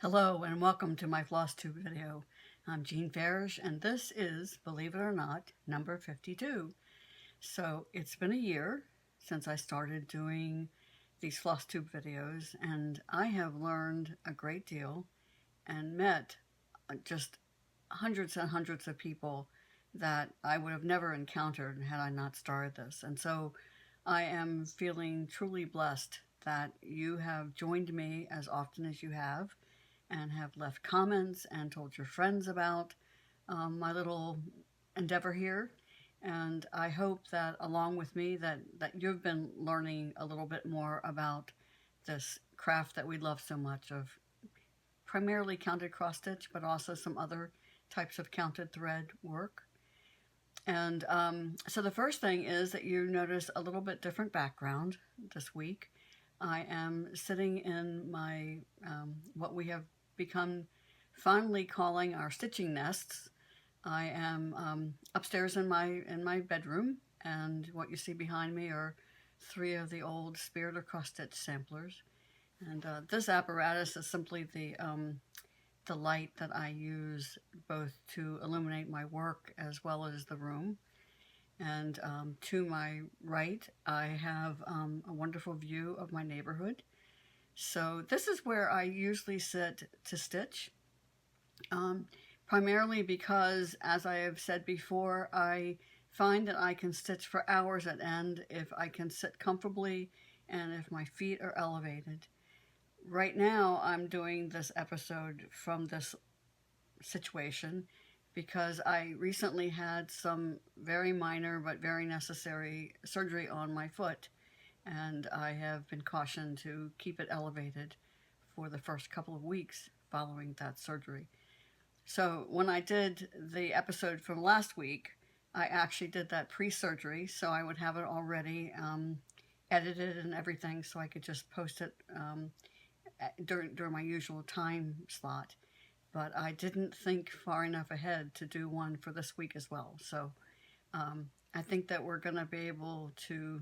Hello and welcome to my FlossTube video. I'm Jean Farish and this is, believe it or not, number 52. So it's been a year since I started doing these FlossTube videos and I have learned a great deal and met just hundreds and hundreds of people that I would have never encountered had I not started this. And so I am feeling truly blessed that you have joined me as often as you have and have left comments and told your friends about my little endeavor here. And I hope that along with me that you've been learning a little bit more about this craft that we love so much of primarily counted cross stitch, but also some other types of counted thread work. And so the first thing is that you notice a little bit different background this week. I am sitting in my, what we have become fondly calling our stitching nests. I am upstairs in my bedroom, and what you see behind me are 3 of the old Spirit of Cross Stitch samplers. And this apparatus is simply the light that I use both to illuminate my work as well as the room. And to my right, I have a wonderful view of my neighborhood. So this is where I usually sit to stitch, primarily because, as I have said before, I find that I can stitch for hours at end if I can sit comfortably and if my feet are elevated. Right now, I'm doing this episode from this situation because I recently had some very minor but very necessary surgery on my foot, and I have been cautioned to keep it elevated for the first couple of weeks following that surgery. So when I did the episode from last week, I actually did that pre-surgery, so I would have it already edited and everything, so I could just post it during my usual time slot. But I didn't think far enough ahead to do one for this week as well. So I think that we're going to be able to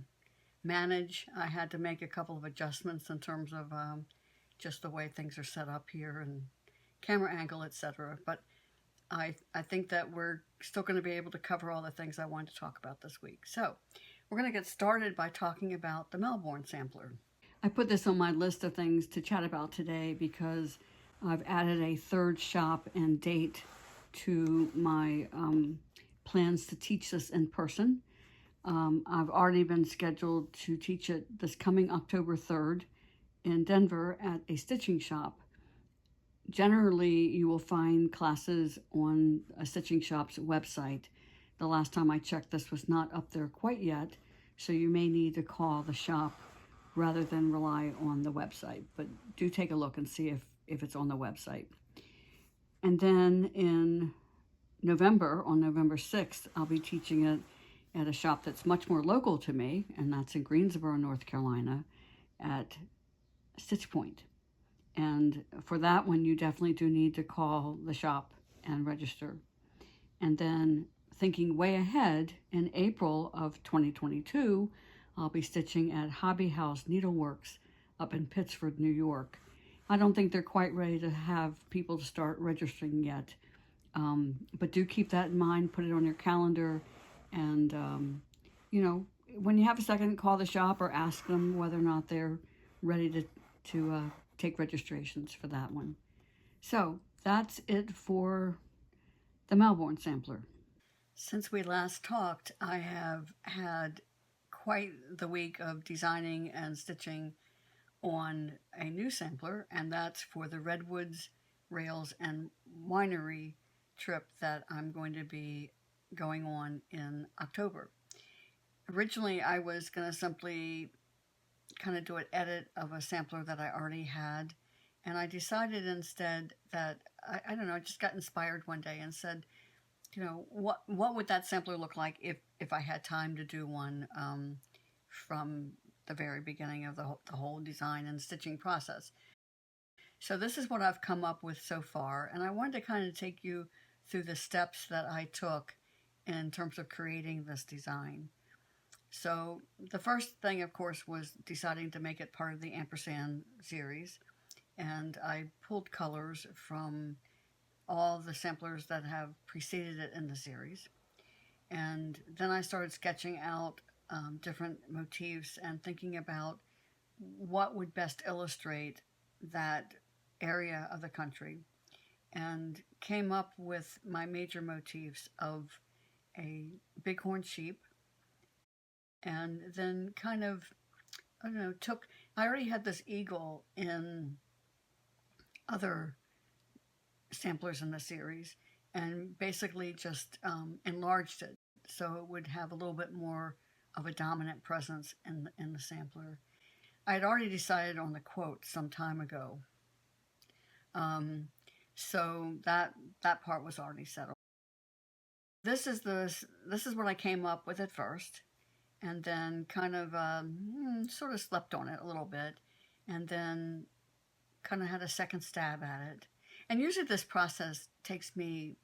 manage. I had to make a couple of adjustments in terms of just the way things are set up here and camera angle, etc. But I think that we're still going to be able to cover all the things I wanted to talk about this week. So we're going to get started by talking about the Melbourne Sampler. I put this on my list of things to chat about today because I've added a third shop and date to my plans to teach this in person. I've already been scheduled to teach it this coming October 3rd in Denver at a stitching shop. Generally, you will find classes on a stitching shop's website. The last time I checked, this was not up there quite yet, so you may need to call the shop rather than rely on the website. But do take a look and see if it's on the website. And then in November, on November 6th, I'll be teaching it at a shop that's much more local to me, and that's in Greensboro, North Carolina, at Stitch Point. And for that one, you definitely do need to call the shop and register. And then thinking way ahead, in April of 2022, I'll be stitching at Hobby House Needleworks up in Pittsford, New York. I don't think they're quite ready to have people to start registering yet, but do keep that in mind, put it on your calendar. And, you know, when you have a second, call the shop or ask them whether or not they're ready to take registrations for that one. So that's it for the Melbourne Sampler. Since we last talked, I have had quite the week of designing and stitching on a new sampler, and that's for the Redwoods, Rails, and Winery trip that I'm going to be going on in October. Originally, I was going to simply kind of do an edit of a sampler that I already had, and I decided instead that, I don't know, I just got inspired one day and said, you know, what would that sampler look like if I had time to do one from the very beginning of the whole design and stitching process. So this is what I've come up with so far, and I wanted to kind of take you through the steps that I took in terms of creating this design. So the first thing, of course, was deciding to make it part of the ampersand series. and I pulled colors from all the samplers that have preceded it in the series. And then I started sketching out different motifs and thinking about what would best illustrate that area of the country, and came up with my major motifs of a bighorn sheep, and then kind of, I don't know, I already had this eagle in other samplers in the series, and basically just enlarged it so it would have a little bit more of a dominant presence in the sampler. I had already decided on the quote some time ago, so that part was already settled. This is what I came up with at first, and then kind of sort of slept on it a little bit, and then kind of had a second stab at it. And usually this process takes me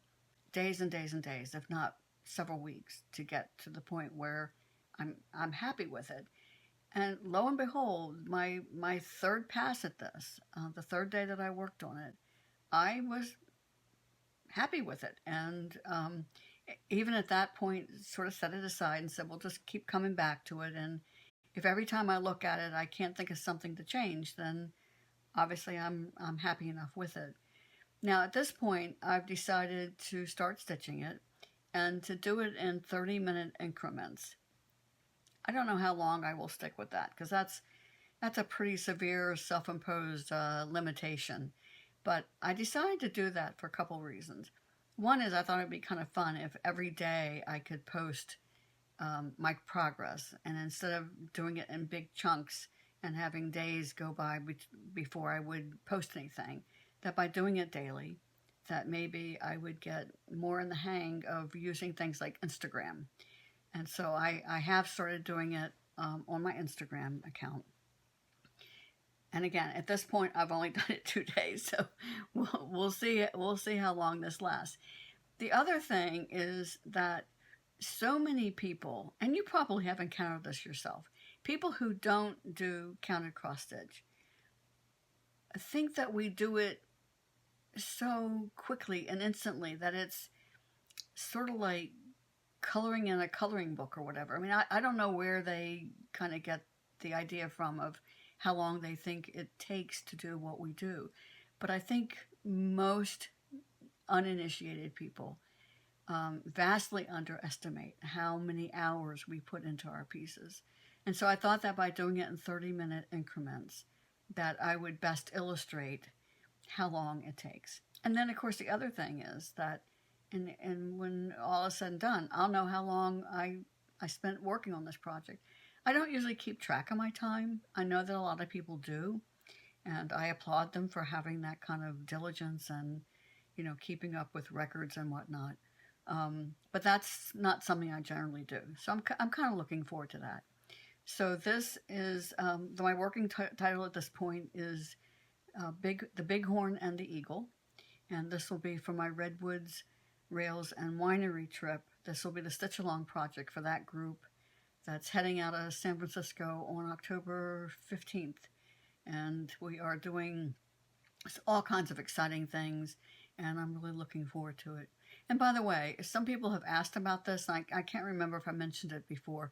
days and days and days, if not several weeks, to get to the point where I'm happy with it. And lo and behold, my third pass at this, the third day that I worked on it, I was happy with it. And even at that point, sort of set it aside and said, we'll just keep coming back to it. And if every time I look at it, I can't think of something to change, then obviously I'm happy enough with it. Now at this point, I've decided to start stitching it and to do it in 30-minute increments. I don't know how long I will stick with that, because that's a pretty severe self-imposed limitation. But I decided to do that for a couple reasons. One is I thought it'd be kind of fun if every day I could post my progress, and instead of doing it in big chunks and having days go by before I would post anything, that by doing it daily, that maybe I would get more in the hang of using things like Instagram. And so I have started doing it on my Instagram account. And again, at this point, I've only done it 2 days, so we'll see how long this lasts. The other thing is that so many people, and you probably have encountered this yourself, people who don't do counted cross stitch think that we do it so quickly and instantly that it's sort of like coloring in a coloring book or whatever. I mean, I don't know where they kind of get the idea from of how long they think it takes to do what we do. But I think most uninitiated people vastly underestimate how many hours we put into our pieces. And so I thought that by doing it in 30-minute increments, that I would best illustrate how long it takes. And then, of course, the other thing is that and when all is said and done, I'll know how long I spent working on this project. I don't usually keep track of my time. I know that a lot of people do, and I applaud them for having that kind of diligence and, keeping up with records and whatnot. But that's not something I generally do. So I'm kind of looking forward to that. So this is, my working title at this point is The Bighorn and the Eagle. And this will be for my Redwoods, Rails, and Winery trip. This will be the Stitch Along project for that group that's heading out of San Francisco on October 15th. And we are doing all kinds of exciting things, and I'm really looking forward to it. And by the way, some people have asked about this, and I can't remember if I mentioned it before,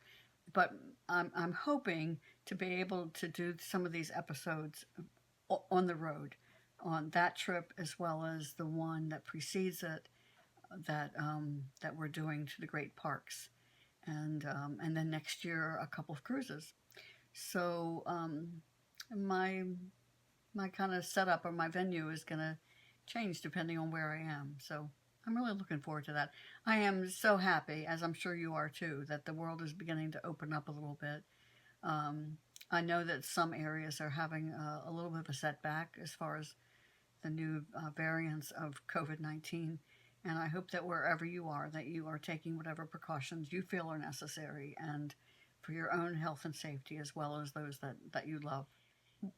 but I'm hoping to be able to do some of these episodes on the road, on that trip as well as the one that precedes it, that we're doing to the Great Parks, and then next year a couple of cruises. So my kind of setup or my venue is going to change depending on where I am. So I'm really looking forward to that. I am so happy, as I'm sure you are too, that the world is beginning to open up a little bit. I know that some areas are having a little bit of a setback as far as the new variants of COVID-19. And I hope that wherever you are, that you are taking whatever precautions you feel are necessary, and for your own health and safety as well as those that you love.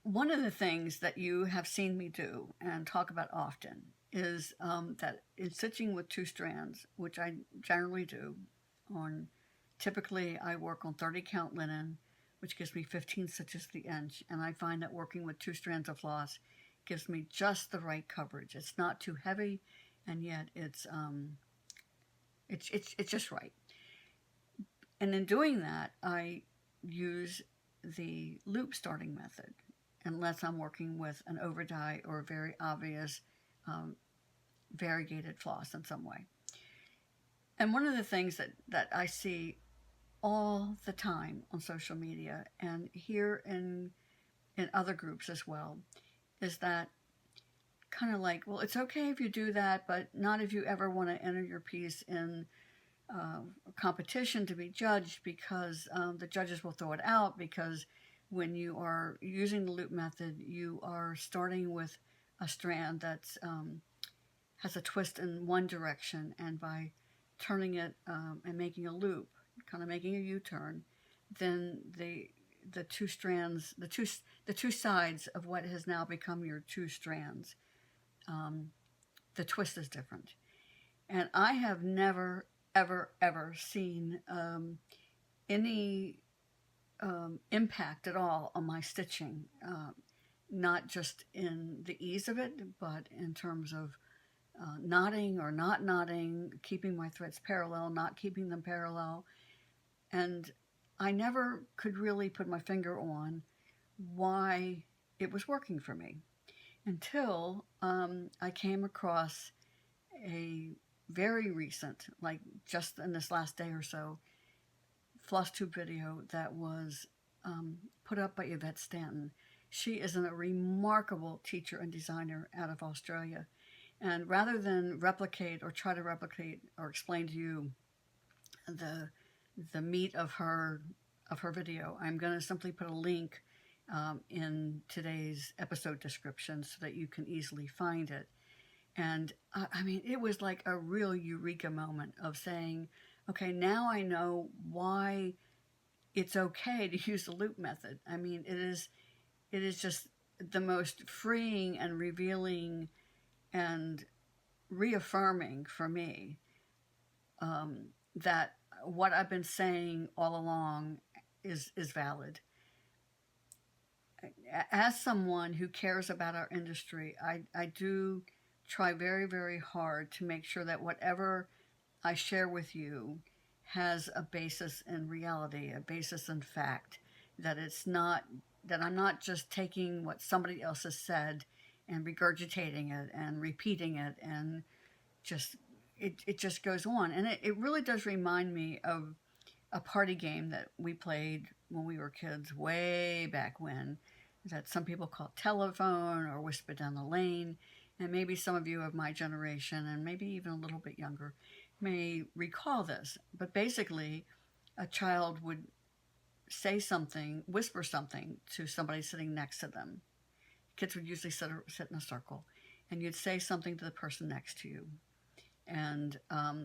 One of the things that you have seen me do and talk about often is that in stitching with 2 strands, which I generally do, typically I work on 30 count linen, which gives me 15 stitches to the inch, and I find that working with 2 strands of floss gives me just the right coverage. It's not too heavy, and yet it's just right. And in doing that, I use the loop starting method, unless I'm working with an over dye or a very obvious variegated floss in some way. And one of the things that I see all the time on social media and here in other groups as well is that kind of like, well, it's okay if you do that, but not if you ever want to enter your piece in a competition to be judged, because the judges will throw it out, because when you are using the loop method, you are starting with a strand that's has a twist in one direction, and by turning it and making a loop, kind of making a U-turn, then the two strands, the two sides of what has now become your two strands, the twist is different. And I have never, ever seen any impact at all on my stitching, not just in the ease of it, but in terms of knotting or not knotting, keeping my threads parallel, not keeping them parallel. And I never could really put my finger on why it was working for me until I came across a very recent, like just in this last day or so, FlossTube video that was put up by Evette Stanton. She is a remarkable teacher and designer out of Australia. And rather than replicate or try to replicate or explain to you the meat of her video, I'm going to simply put a link in today's episode description so that you can easily find it. And I mean, it was like a real eureka moment of saying, okay, now I know why it's okay to use the loop method. I mean, it is just the most freeing and revealing and reaffirming for me that what I've been saying all along is valid. As someone who cares about our industry, I do try very, very hard to make sure that whatever I share with you has a basis in reality, a basis in fact, that it's not, that I'm not just taking what somebody else has said and regurgitating it and repeating it, and just it just goes on. And it really does remind me of a party game that we played when we were kids, way back when, that some people call telephone or whisper down the lane. And maybe some of you of my generation, and maybe even a little bit younger, may recall this. But basically, a child would say something, whisper something to somebody sitting next to them. Kids would usually sit in a circle, and you'd say something to the person next to you. And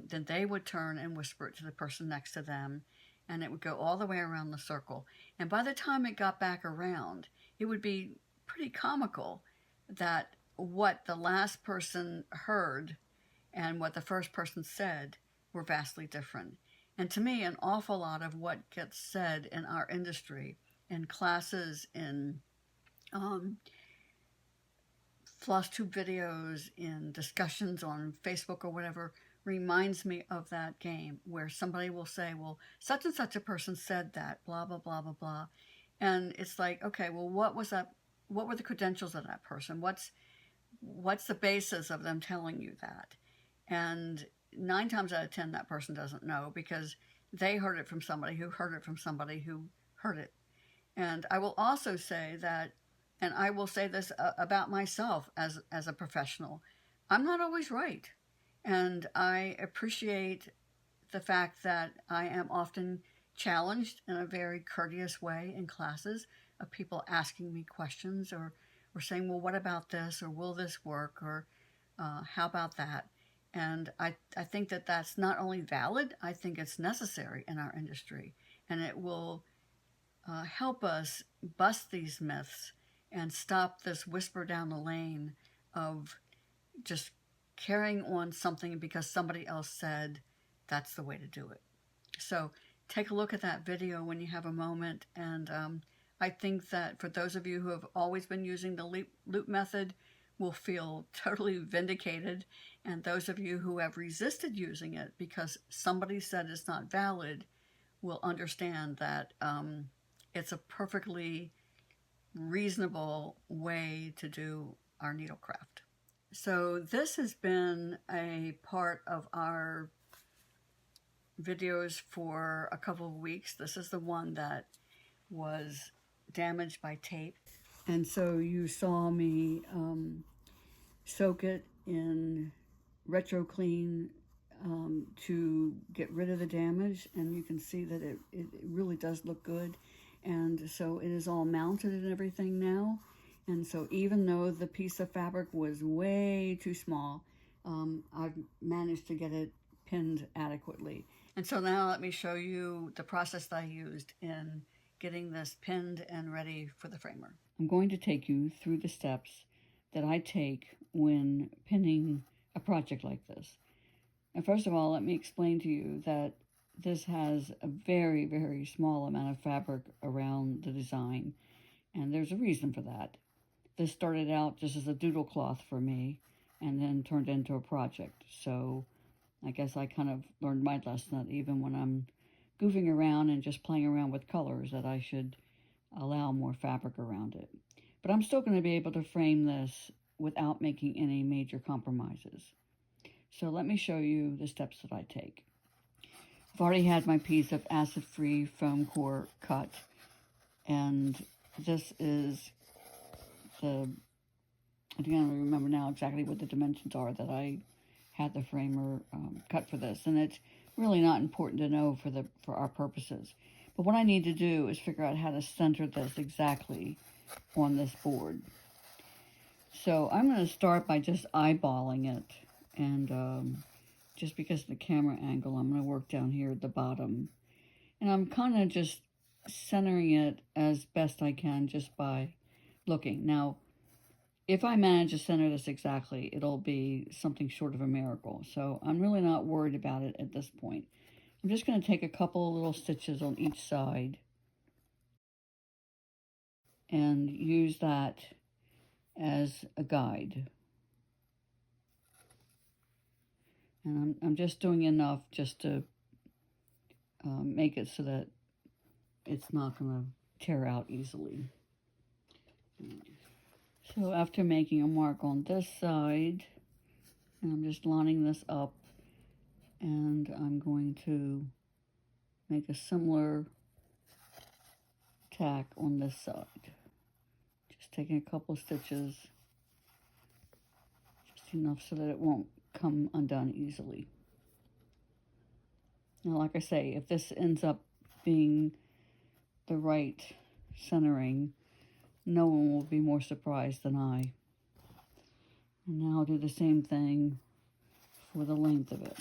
then they would turn and whisper it to the person next to them, and it would go all the way around the circle. And by the time it got back around, it would be pretty comical that what the last person heard and what the first person said were vastly different. And to me, an awful lot of what gets said in our industry, in classes, in FlossTube videos, in discussions on Facebook or whatever, reminds me of that game where somebody will say, well, such and such a person said that, blah, blah, blah, blah, blah. And it's like, okay, well, what was that? What were the credentials of that person? What's the basis of them telling you that? And 9 times out of 10, that person doesn't know, because they heard it from somebody who heard it from somebody who heard it. And I will also say that, and I will say this about myself as a professional, I'm not always right. And I appreciate the fact that I am often challenged in a very courteous way in classes of people asking me questions or saying, well, what about this? Or will this work? Or how about that? And I think that that's not only valid, I think it's necessary in our industry. And it will help us bust these myths and stop this whisper down the lane of just carrying on something because somebody else said that's the way to do it. So take a look at that video when you have a moment. And I think that for those of you who have always been using the loop method will feel totally vindicated, and those of you who have resisted using it because somebody said it's not valid will understand that it's a perfectly reasonable way to do our needlecraft. So this has been a part of our videos for a couple of weeks. This is the one that was damaged by tape. And so you saw me soak it in Retro Clean to get rid of the damage, and you can see that it really does look good. And so it is all mounted and everything now. And so even though the piece of fabric was way too small, I've managed to get it pinned adequately. And so now let me show you the process that I used in getting this pinned and ready for the framer. I'm going to take you through the steps that I take when pinning a project like this. And first of all, let me explain to you that this has a very, very small amount of fabric around the design, and there's a reason for that. This started out just as a doodle cloth for me and then turned into a project. So I guess I kind of learned my lesson that even when I'm goofing around and just playing around with colors, that I should allow more fabric around it. But I'm still going to be able to frame this without making any major compromises. So let me show you the steps that I take. I've already had my piece of acid-free foam core cut, and this is I don't remember now exactly what the dimensions are that I had the framer cut for this, and it's really not important to know for our purposes. But what I need to do is figure out how to center this exactly on this board. So I'm going to start by just eyeballing it, and just because of the camera angle, I'm going to work down here at the bottom. And I'm kind of just centering it as best I can just by looking. Now, if I manage to center this exactly, it'll be something short of a miracle. So I'm really not worried about it at this point. I'm just going to take a couple little stitches on each side and use that as a guide. And I'm just doing enough just to make it so that it's not going to tear out easily. So after making a mark on this side, and I'm just lining this up, and I'm going to make a similar tack on this side. Just taking a couple stitches, just enough so that it won't come undone easily. Now, like I say, if this ends up being the right centering, no one will be more surprised than I. And now I'll do the same thing for the length of it.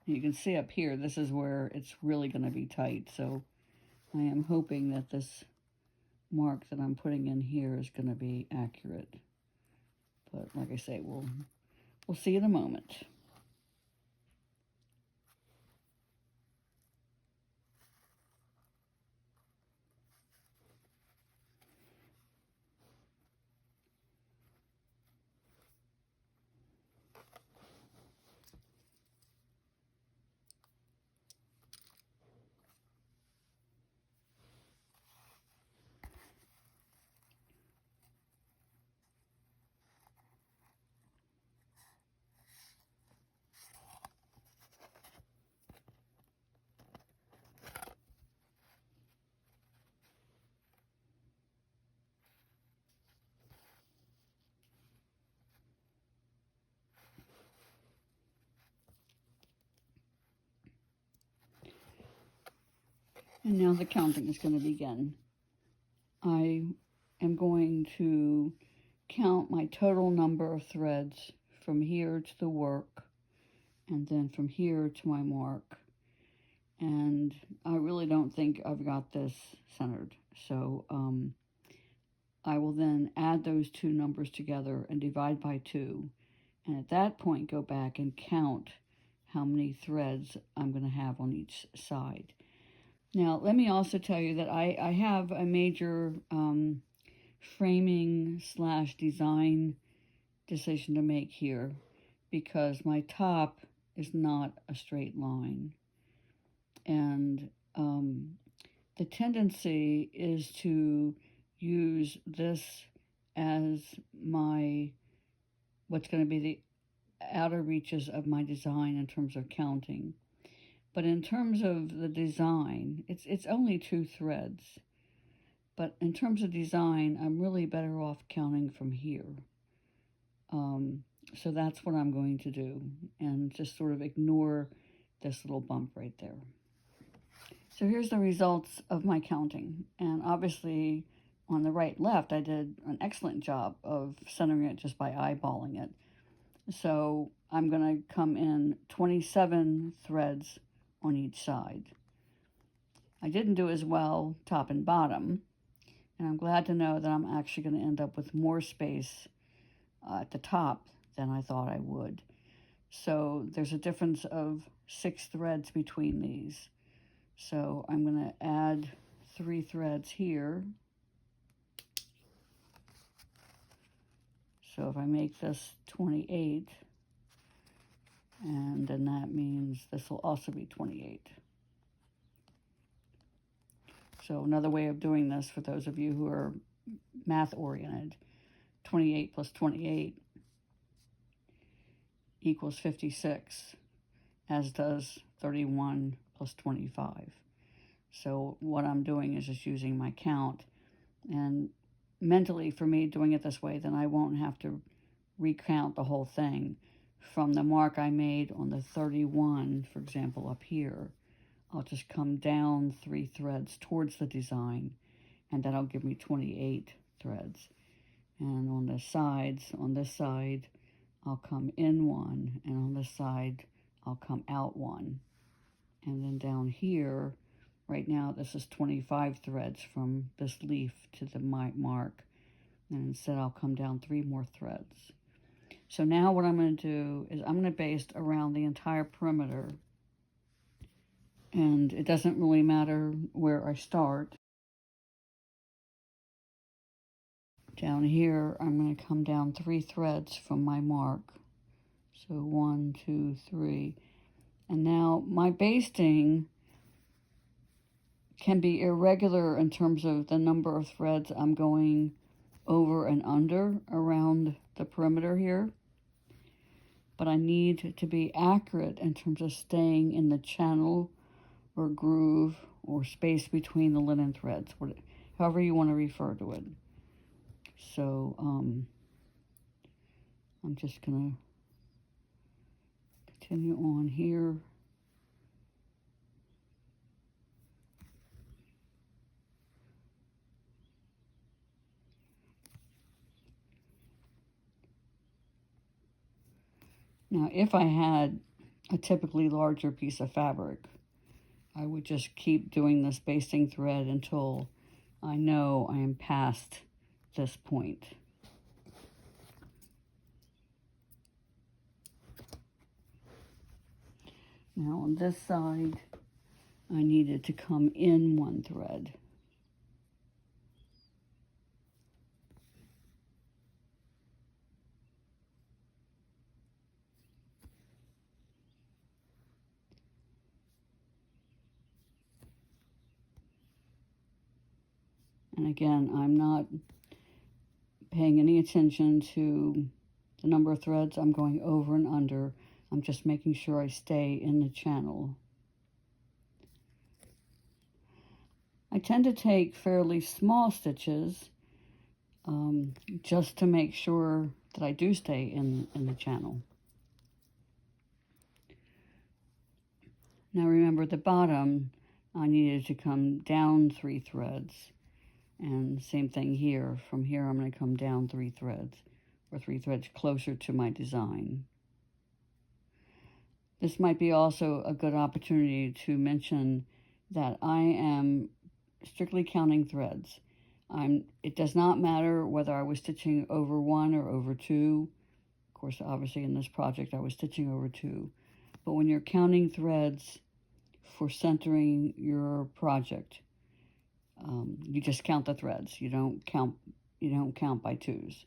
You can see up here, this is where it's really going to be tight. So I am hoping that this mark that I'm putting in here is going to be accurate. But like I say, we'll see in a moment. And now the counting is going to begin. I am going to count my total number of threads from here to the work, and then from here to my mark. And I really don't think I've got this centered. So I will then add those two numbers together and divide by 2. and at that point go back and count how many threads I'm going to have on each side. Now, let me also tell you that I have a major framing / design decision to make here, because my top is not a straight line. And the tendency is to use this as what's going to be the outer reaches of my design in terms of counting. But in terms of the design, it's only 2 threads. But in terms of design, I'm really better off counting from here. So that's what I'm going to do, and just sort of ignore this little bump right there. So here's the results of my counting. And obviously on the right left, I did an excellent job of centering it just by eyeballing it. So I'm going to come in 27 threads on each side. I didn't do as well top and bottom, and I'm glad to know that I'm actually going to end up with more space at the top than I thought I would. So there's a difference of 6 threads between these. So I'm going to add 3 threads here. So if I make this 28, and then that means this will also be 28. So another way of doing this, for those of you who are math oriented, 28 plus 28 equals 56, as does 31 plus 25. So what I'm doing is just using my count, and mentally for me doing it this way, then I won't have to recount the whole thing. From the mark I made on the 31, for example, up here, I'll just come down 3 threads towards the design, and that'll give me 28 threads. And on the sides, on this side, I'll come in 1, and on this side, I'll come out 1. And then down here, right now, this is 25 threads from this leaf to the mark. And instead, I'll come down 3 more threads. So now what I'm going to do is I'm going to baste around the entire perimeter. And it doesn't really matter where I start. Down here, I'm going to come down 3 threads from my mark. So 1, 2, 3. And now my basting can be irregular in terms of the number of threads I'm going over and under around the perimeter here. But I need to be accurate in terms of staying in the channel or groove or space between the linen threads, however you want to refer to it. So I'm just going to continue on here. Now, if I had a typically larger piece of fabric, I would just keep doing this basting thread until I know I am past this point. Now on this side, I needed to come in 1 thread. And again, I'm not paying any attention to the number of threads I'm going over and under. I'm just making sure I stay in the channel. I tend to take fairly small stitches just to make sure that I do stay in the channel. Now remember, at the bottom, I needed to come down 3 threads. And same thing here. From here, I'm going to come down 3 threads, or 3 threads closer to my design. This might be also a good opportunity to mention that I am strictly counting threads. It does not matter whether I was stitching over 1 or over 2 Of course, obviously in this project I was stitching over 2. But when you're counting threads for centering your project, you just count the threads. You don't count by 2s.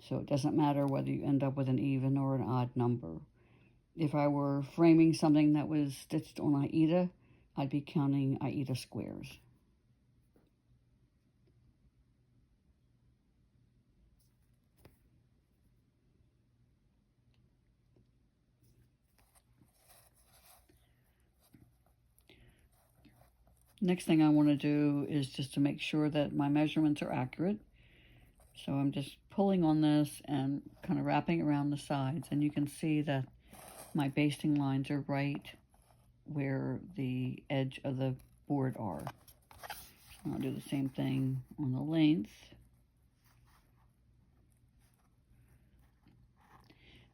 So it doesn't matter whether you end up with an even or an odd number. If I were framing something that was stitched on Aida, I'd be counting Aida squares. Next thing I want to do is just to make sure that my measurements are accurate. So I'm just pulling on this and kind of wrapping around the sides, and you can see that my basting lines are right where the edge of the board are. So I'll do the same thing on the length.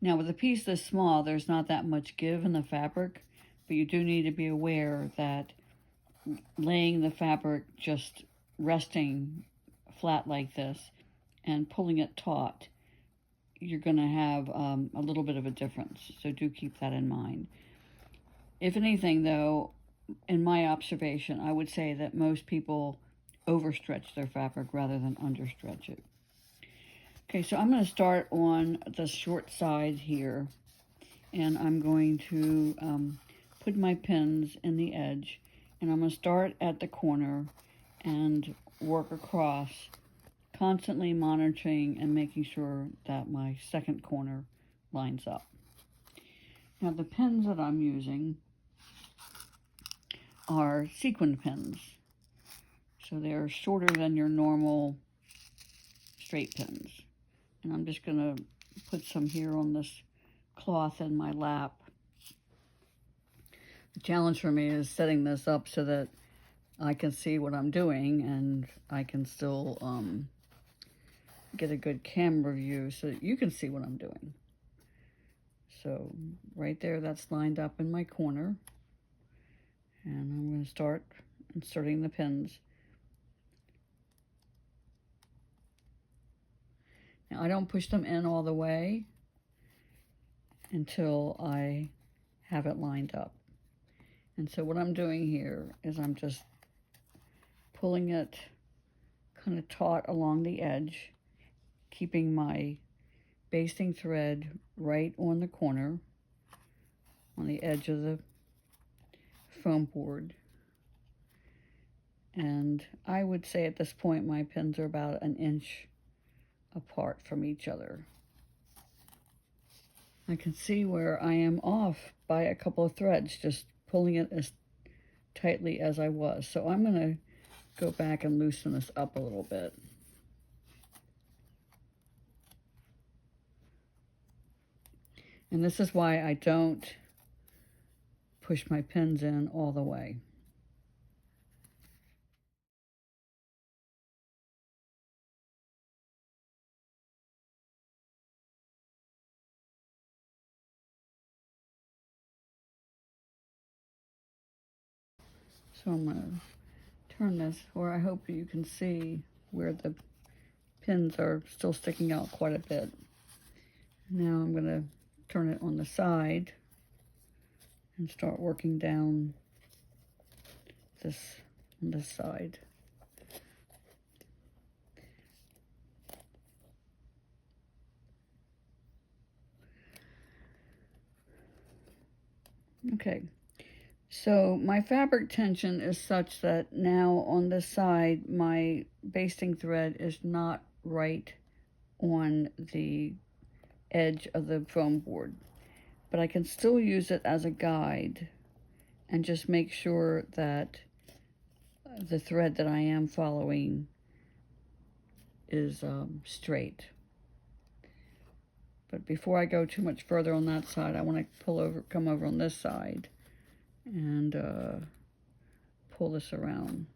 Now with a piece this small, there's not that much give in the fabric, but you do need to be aware that laying the fabric just resting flat like this and pulling it taut, you're going to have a little bit of a difference. So do keep that in mind. If anything, though, in my observation, I would say that most people overstretch their fabric rather than understretch it. Okay, so I'm going to start on the short side here, and I'm going to put my pins in the edge, and I'm going to start at the corner and work across, constantly monitoring and making sure that my second corner lines up. Now the pins that I'm using are sequin pins. So they're shorter than your normal straight pins. And I'm just going to put some here on this cloth in my lap. The challenge for me is setting this up so that I can see what I'm doing and I can still get a good camera view so that you can see what I'm doing. So right there, that's lined up in my corner. And I'm going to start inserting the pins. Now I don't push them in all the way until I have it lined up. And so what I'm doing here is I'm just pulling it kind of taut along the edge, keeping my basting thread right on the corner, on the edge of the foam board. And I would say at this point my pins are about 1 inch apart from each other. I can see where I am off by a couple of threads, just pulling it as tightly as I was. So I'm going to go back and loosen this up a little bit. And this is why I don't push my pins in all the way. So I'm going to turn this where I hope you can see where the pins are still sticking out quite a bit. Now I'm going to turn it on the side and start working down this on this side. Okay, so my fabric tension is such that now on this side my basting thread is not right on the edge of the foam board, but I can still use it as a guide and just make sure that the thread that I am following is straight. But before I go too much further on that side, I want to come over on this side and pull this around.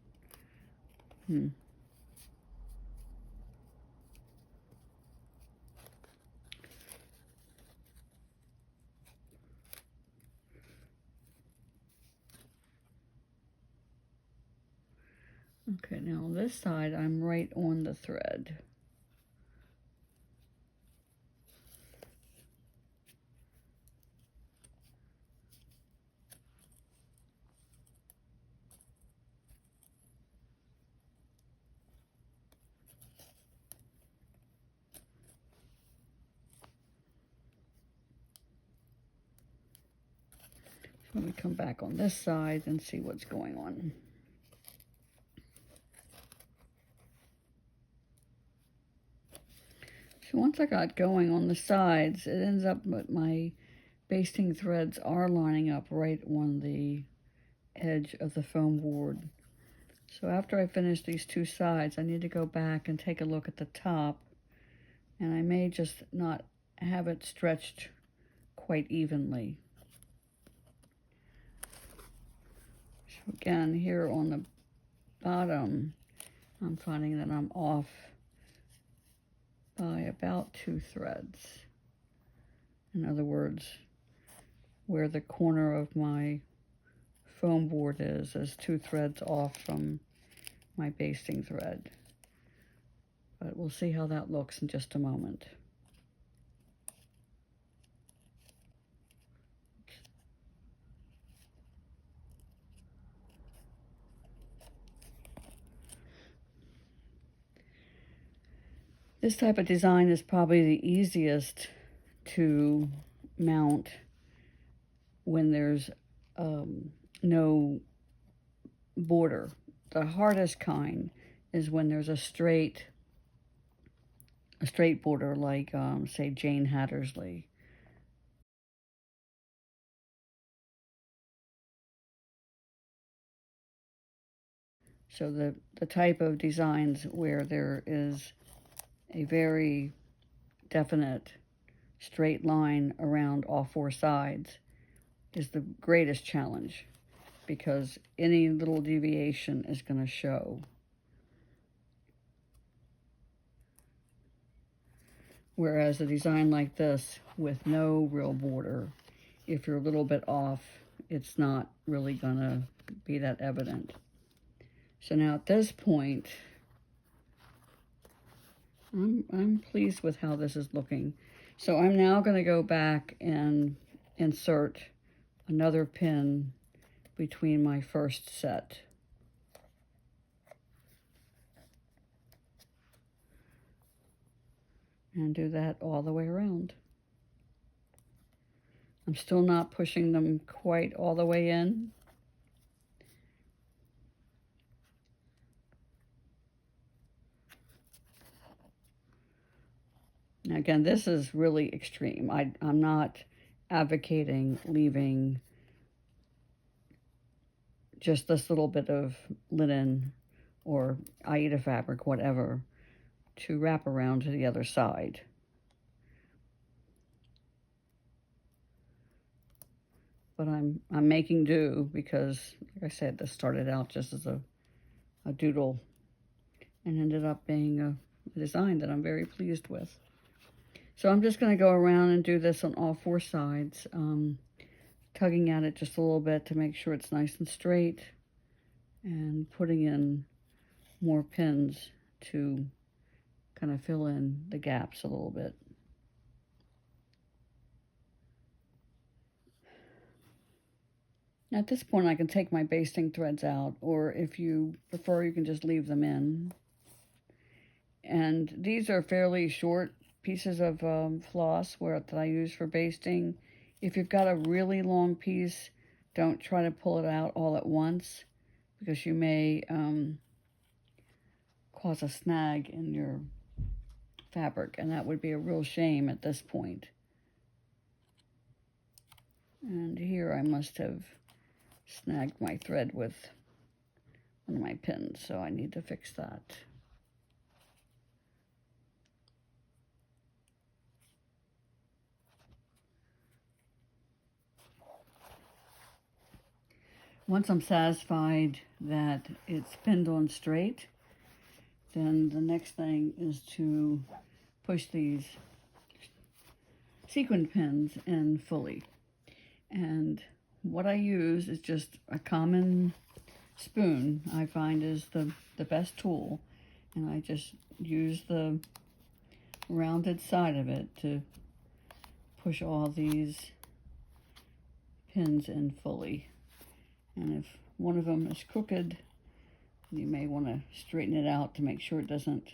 Okay, now on this side, I'm right on the thread. So let me come back on this side and see what's going on. So once I got going on the sides, it ends up that my basting threads are lining up right on the edge of the foam board. So after I finish these two sides, I need to go back and take a look at the top, and I may just not have it stretched quite evenly. So again, here on the bottom, I'm finding that I'm off by about 2 threads. In other words, where the corner of my foam board is 2 threads off from my basting thread. But we'll see how that looks in just a moment. This type of design is probably the easiest to mount when there's no border. The hardest kind is when there's a straight border, like say Jane Hattersley. So the type of designs where there is a very definite straight line around all 4 sides is the greatest challenge, because any little deviation is going to show. Whereas a design like this with no real border, if you're a little bit off, it's not really going to be that evident. So now at this point, I'm pleased with how this is looking. So I'm now going to go back and insert another pin between my first set. And do that all the way around. I'm still not pushing them quite all the way in. Now again, this is really extreme. I'm not advocating leaving just this little bit of linen or Aida fabric, whatever, to wrap around to the other side. But I'm making do, because, like I said, this started out just as a doodle and ended up being a design that I'm very pleased with. So I'm just going to go around and do this on all 4 sides, tugging at it just a little bit to make sure it's nice and straight, and putting in more pins to kind of fill in the gaps a little bit. Now at this point I can take my basting threads out, or if you prefer, you can just leave them in. And these are fairly short pieces of floss that I use for basting. If you've got a really long piece, don't try to pull it out all at once, because you may cause a snag in your fabric, and that would be a real shame at this point. And here I must have snagged my thread with one of my pins, so I need to fix that. Once I'm satisfied that it's pinned on straight, then the next thing is to push these sequin pins in fully. And what I use is just a common spoon. I find is the best tool, and I just use the rounded side of it to push all these pins in fully. And if one of them is crooked, you may want to straighten it out to make sure it doesn't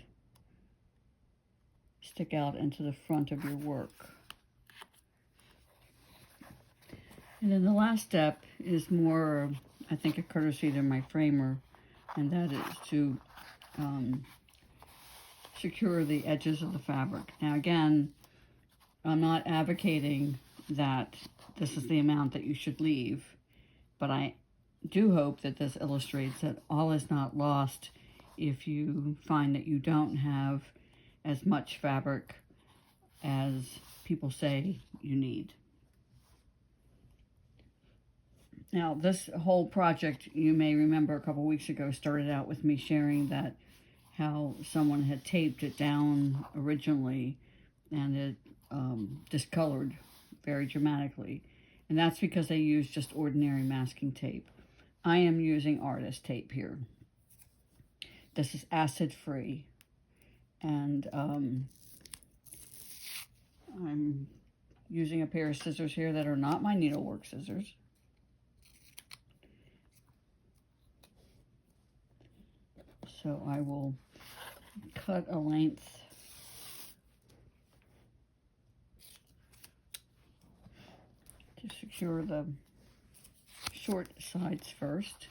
stick out into the front of your work. And then the last step is more, I think, a courtesy to my framer, and that is to secure the edges of the fabric. Now again, I'm not advocating that this is the amount that you should leave, but I do hope that this illustrates that all is not lost if you find that you don't have as much fabric as people say you need. Now, this whole project, you may remember a couple weeks ago, started out with me sharing that how someone had taped it down originally and it discolored very dramatically. And that's because they used just ordinary masking tape. I am using artist tape here. This is acid-free. And I'm using a pair of scissors here that are not my needlework scissors. So I will cut a length to secure the short sides first.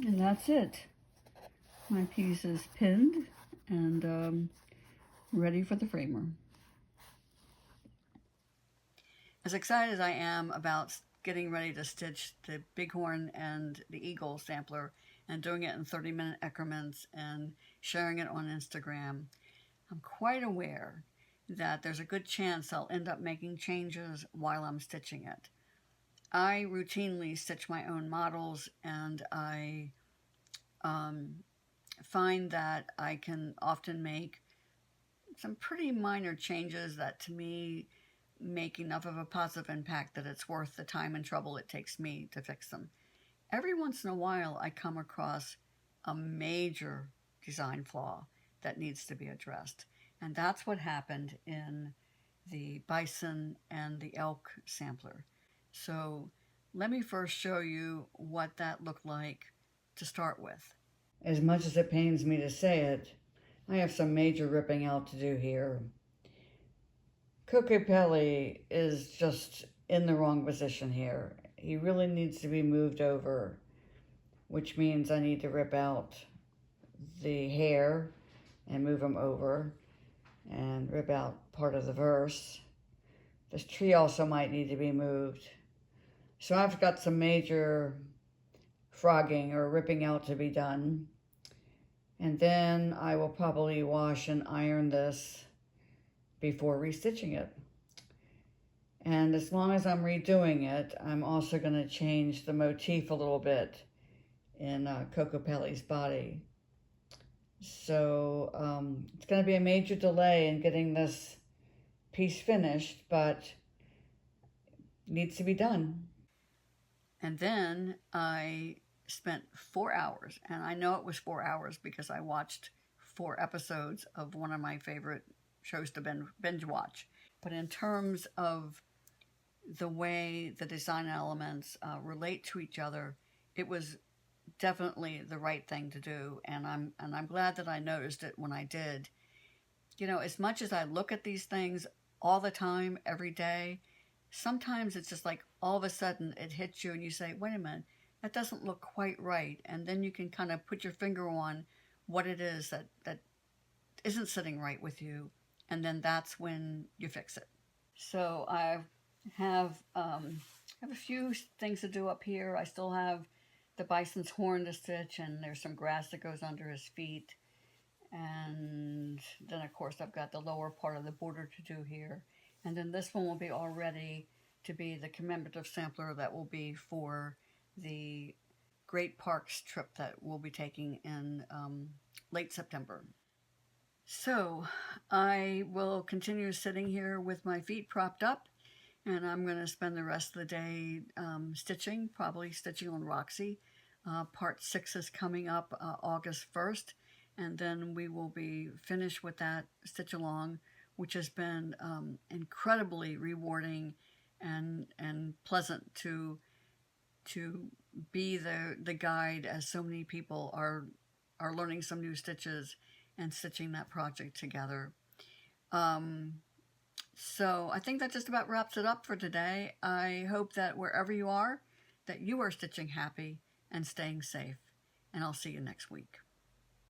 And that's it. My piece is pinned and ready for the framer. As excited as I am about getting ready to stitch the bighorn and the eagle sampler and doing it in 30-minute increments and sharing it on Instagram, I'm quite aware that there's a good chance I'll end up making changes while I'm stitching it. I routinely stitch my own models, and I find that I can often make some pretty minor changes that to me make enough of a positive impact that it's worth the time and trouble it takes me to fix them. Every once in a while I come across a major design flaw that needs to be addressed, and that's what happened in the bison and the elk sampler. So let me first show you what that looked like to start with. As much as it pains me to say it, I have some major ripping out to do here. Kokopelli is just in the wrong position here. He really needs to be moved over, which means I need to rip out the hair and move him over and rip out part of the verse. This tree also might need to be moved. So I've got some major frogging or ripping out to be done. And then I will probably wash and iron this before restitching it. And as long as I'm redoing it, I'm also going to change the motif a little bit in Kokopelli's body. So it's going to be a major delay in getting this piece finished, but needs to be done. And then I spent 4 hours, and I know it was 4 hours because I watched 4 episodes of one of my favorite shows to binge watch. But in terms of the way the design elements relate to each other, it was definitely the right thing to do, and I'm glad that I noticed it when I did. You know, as much as I look at these things all the time, every day, sometimes it's just like all of a sudden it hits you and you say, wait a minute, that doesn't look quite right. And then you can kind of put your finger on what it is that isn't sitting right with you. And then that's when you fix it. So I have a few things to do up here. I still have the bison's horn to stitch, and there's some grass that goes under his feet. And then of course I've got the lower part of the border to do here. And then this one will be all ready to be the commemorative sampler that will be for the Great Parks trip that we'll be taking in late September. So I will continue sitting here with my feet propped up, and I'm going to spend the rest of the day stitching, probably stitching on Roxy. Part 6 is coming up August 1st, and then we will be finished with that stitch along, which has been incredibly rewarding and pleasant to be the guide, as so many people are learning some new stitches and stitching that project together. So I think that just about wraps it up for today. I hope that wherever you are, that you are stitching happy and staying safe. And I'll see you next week.